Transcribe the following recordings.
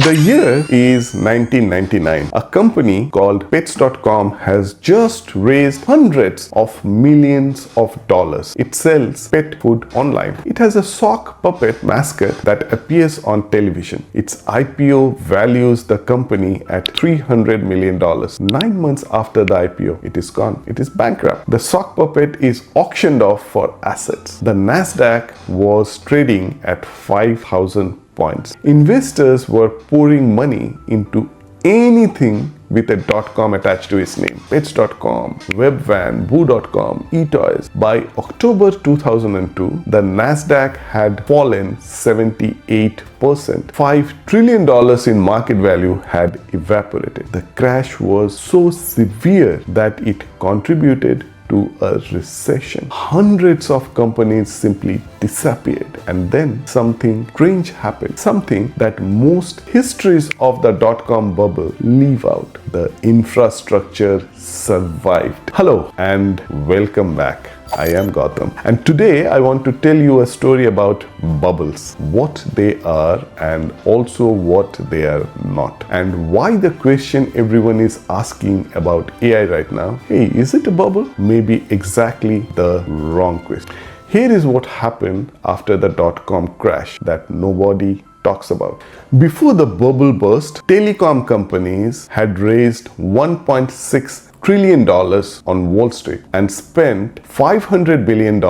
The year is 1999. A company called Pets.com has just raised hundreds of millions of dollars. It sells pet food online. It has a sock puppet mascot that appears on television. Its IPO values the company at $300 million. 9 months after the IPO, it is gone. It is bankrupt. The sock puppet is auctioned off for assets. The Nasdaq was trading at 5,000 points. Investors were pouring money into anything with a .com attached to its name. Pets.com, Webvan, Boo.com, eToys. By October 2002, the Nasdaq had fallen 78%. $5 trillion in market value had evaporated. The crash was so severe that it contributed to a recession. Hundreds of companies simply disappeared, and then something strange happened. Something that most histories of the .com bubble leave out. The infrastructure survived. Hello and welcome back. I am Gautam, and today I want to tell you a story about bubbles, what they are and also what they are not, and why the question everyone is asking about AI right now, hey, is it a bubble? Maybe exactly the wrong question. Here is what happened after the .com crash that nobody talks about. Before the bubble burst, telecom companies had raised $1.6 trillion on Wall Street and spent $500 billion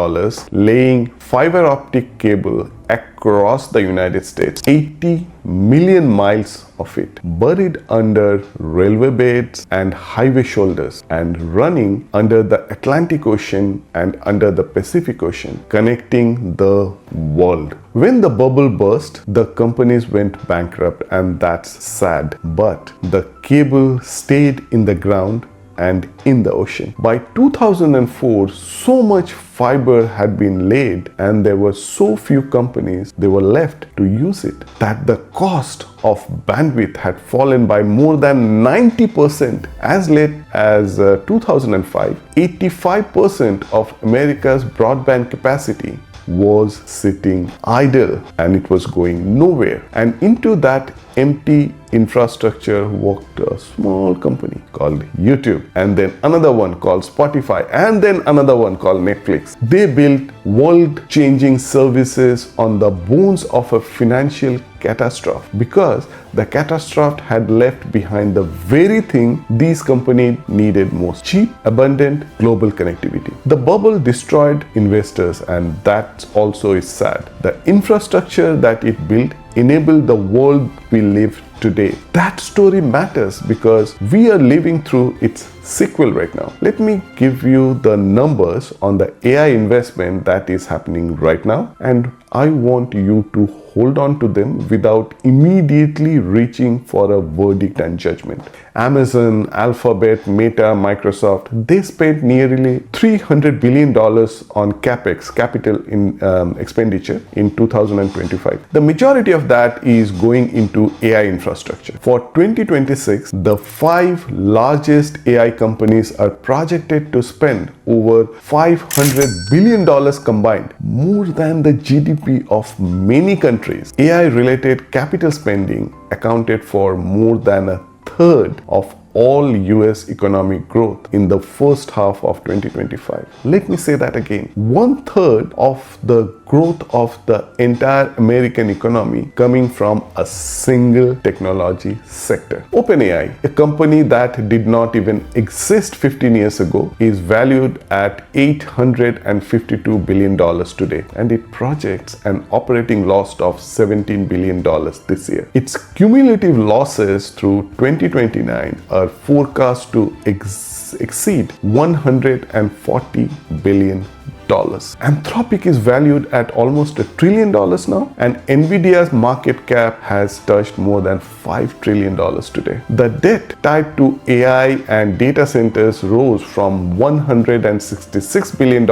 laying fiber optic cable across the United States, 80 million miles of it, buried under railway beds and highway shoulders, and running under the Atlantic Ocean and under the Pacific Ocean, connecting the world. When the bubble burst, the companies went bankrupt, and that's sad. But the cable stayed in the ground and in the ocean. By 2004, so much fiber had been laid and there were so few companies they were left to use it that the cost of bandwidth had fallen by more than 90%. As late as 2005, 85% of America's broadband capacity was sitting idle and it was going nowhere. And into that empty infrastructure walked a small company called YouTube, and then another one called Spotify, and then another one called Netflix. They built world-changing services on the bones of a financial catastrophe, because the catastrophe had left behind the very thing these companies needed most: cheap, abundant global connectivity. The bubble destroyed investors, and that also is sad. The infrastructure that it built enabled the world we live today. That story matters because we are living through its sequel right now. Let me give you the numbers on the AI investment that is happening right now, and I want you to hold on to them without immediately reaching for a verdict and judgment. Amazon, Alphabet, Meta, Microsoft, they spent nearly $300 billion on CapEx, capital expenditure, in 2025. The majority of that is going into AI infrastructure. For 2026, the 5 largest AI companies are projected to spend over $500 billion combined, more than the GDP of many countries. AI-related capital spending accounted for more than a third of all US economic growth in the first half of 2025. Let me say that again. 1/3 of the growth of the entire American economy coming from a single technology sector. OpenAI, a company that did not even exist 15 years ago, is valued at $852 billion today, and it projects an operating loss of $17 billion this year. Its cumulative losses through 2029 are forecast to exceed $140 billion. Anthropic is valued at almost $1 trillion now, and Nvidia's market cap has touched more than $5 trillion today. The debt tied to AI and data centers rose from $166 billion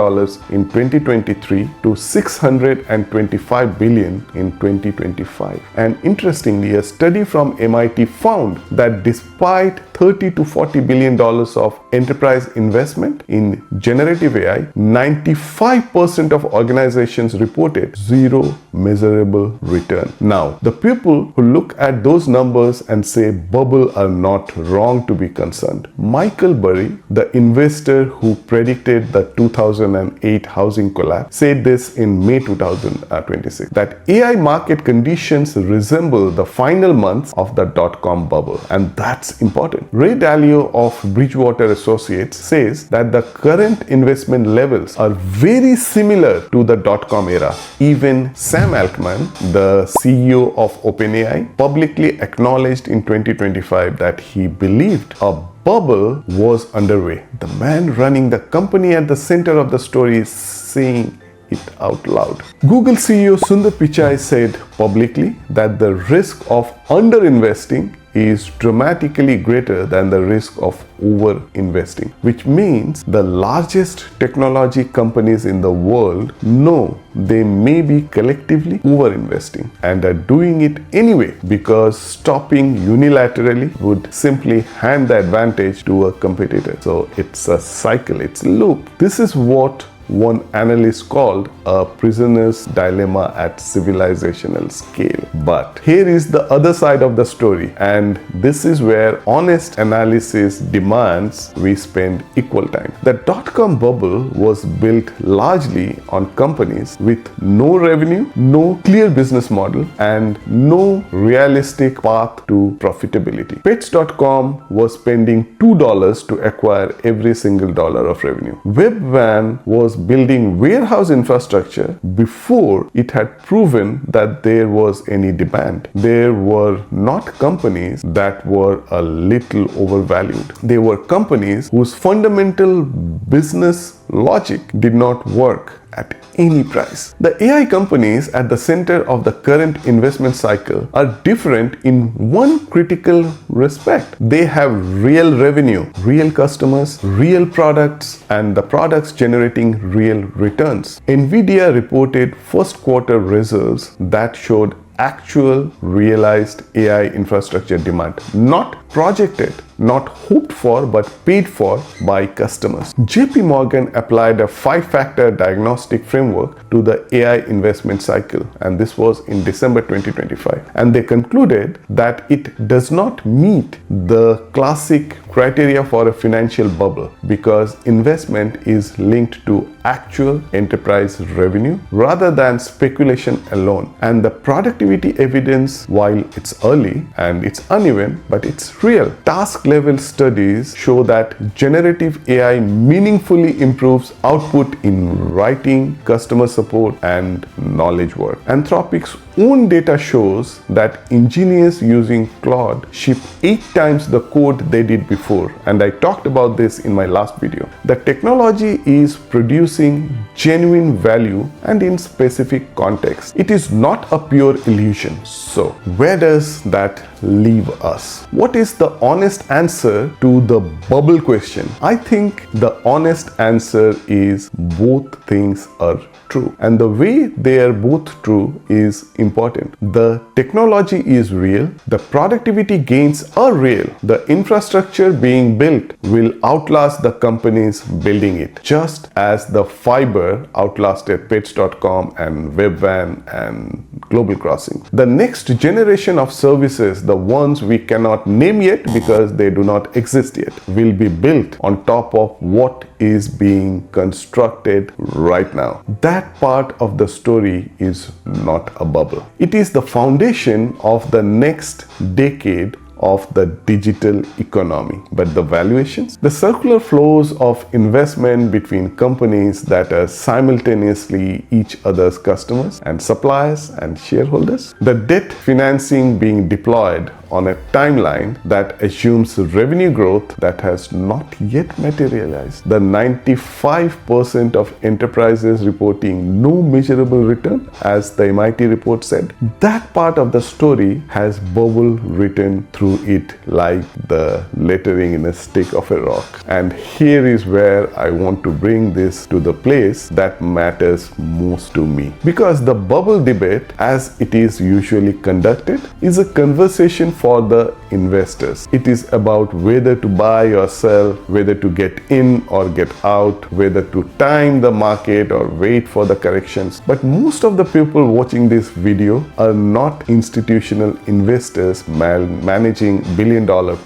in 2023 to $625 billion in 2025. And interestingly, a study from MIT found that despite $30 to $40 billion of enterprise investment in generative AI, 95 95% of organizations reported zero measurable return. Now, the people who look at those numbers and say bubble are not wrong to be concerned. Michael Burry, the investor who predicted the 2008 housing collapse, said this in May 2026, that AI market conditions resemble the final months of the dot-com bubble, and that's important. Ray Dalio of Bridgewater Associates says that the current investment levels are very similar to the dot-com era. Even Sam Altman, the CEO of OpenAI, publicly acknowledged in 2025 that he believed a bubble was underway. The man running the company at the center of the story is saying it out loud. Google CEO Sundar Pichai said publicly that the risk of underinvesting is dramatically greater than the risk of over-investing, which means the largest technology companies in the world know they may be collectively over-investing and are doing it anyway, because stopping unilaterally would simply hand the advantage to a competitor. So it's a cycle, it's a loop. This is what one analyst called a prisoner's dilemma at civilizational scale. But here is the other side of the story, and this is where honest analysis demands we spend equal time. The dot-com bubble was built largely on companies with no revenue, no clear business model, and no realistic path to profitability. Pets.com was spending $2 to acquire every single dollar of revenue. Webvan was building warehouse infrastructure before it had proven that there was any demand. There were not companies that were a little overvalued. They were companies whose fundamental business logic did not work at any price. The AI companies at the center of the current investment cycle are different in one critical respect. They have real revenue, real customers, real products, and the products generating real returns. Nvidia reported first quarter results that showed actual realized AI infrastructure demand, not projected, not hoped for, but paid for by customers. JP Morgan applied a 5-factor diagnostic framework to the AI investment cycle, and this was in December 2025. And they concluded that it does not meet the classic criteria for a financial bubble because investment is linked to actual enterprise revenue rather than speculation alone. And the productivity evidence, while it's early and it's uneven, but it's real. Task level studies show that generative AI meaningfully improves output in writing, customer support, and knowledge work. Anthropic's own data shows that engineers using Claude ship 8 times the code they did before, and I talked about this in my last video. The technology is producing genuine value and in specific context. It is not a pure illusion. So, where does that leave us? What is the honest answer to the bubble question? I think the honest answer is both things are true, and the way they are both true is important. The technology is real, the productivity gains are real, the infrastructure being built will outlast the companies building it, just as the fiber outlasted Pets.com and Webvan and Global Crossing. The next generation of services, the ones we cannot name yet because they do not exist yet, will be built on top of what is being constructed right now. That part of the story is not a bubble. It is the foundation of the next decade of the digital economy. But the valuations, the circular flows of investment between companies that are simultaneously each other's customers and suppliers and shareholders, the debt financing being deployed on a timeline that assumes revenue growth that has not yet materialized, the 95% of enterprises reporting no measurable return, as the MIT report said, that part of the story has bubble written through it like the lettering in a stick of a rock. And here is where I want to bring this to the place that matters most to me, because the bubble debate, as it is usually conducted, is a conversation for the investors. It is about whether to buy or sell, whether to get in or get out, whether to time the market or wait for the corrections. But most of the people watching this video are not institutional investors managing billion-dollar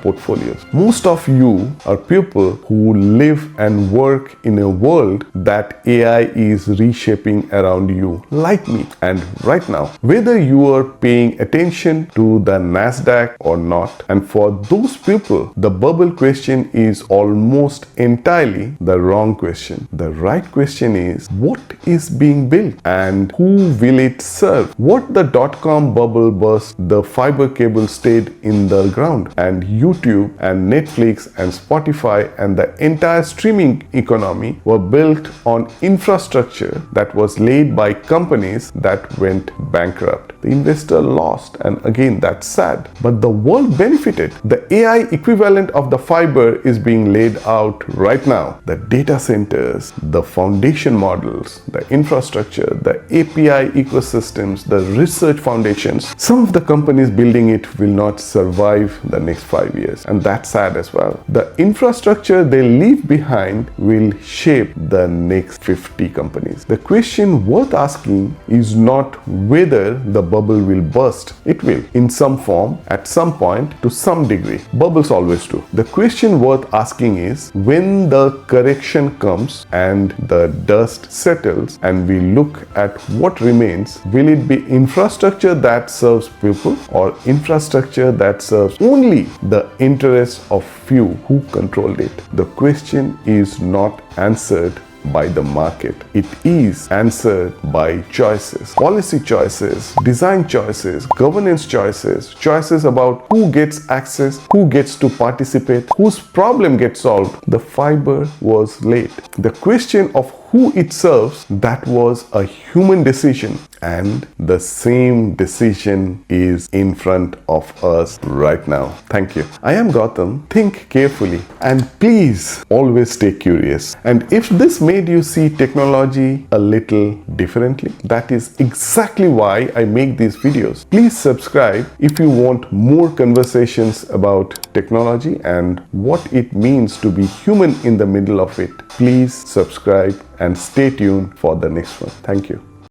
portfolios. Most of you are people who live and work in a world that AI is reshaping around you, like me. And right now, whether you are paying attention to the Nasdaq or not, and for those people, the bubble question is almost entirely the wrong question. The right question is, what is being built and who will it serve? What the dot-com bubble burst, the fiber cable stayed in the ground, and YouTube and Netflix and Spotify and the entire streaming economy were built on infrastructure that was laid by companies that went bankrupt. The investor lost, and again, that's sad. But the world benefited. The AI equivalent of the fiber is being laid out right now. The data centers, the foundation models, the infrastructure, the API ecosystems, the research foundations. Some of the companies building it will not survive the next 5 years, and that's sad as well. The infrastructure they leave behind will shape the next 50 companies. The question worth asking is not whether the bubble will burst. It will, in some form, at some point, to some degree. Bubbles always do. The question worth asking is, when the correction comes and the dust settles and we look at what remains, will it be infrastructure that serves people or infrastructure that serves only the interests of few who controlled it? The question is not answered by the market. It is answered by choices, policy choices, design choices, governance choices, choices about who gets access, who gets to participate, whose problem gets solved. The fiber was laid. The question of who it serves, that was a human decision, and the same decision is in front of us right now. Thank you. I am Gautam. Think carefully and please always stay curious. And if this made you see technology a little differently, that is exactly why I make these videos. Please subscribe if you want more conversations about technology and what it means to be human in the middle of it. Please subscribe and stay tuned for the next one. Thank you.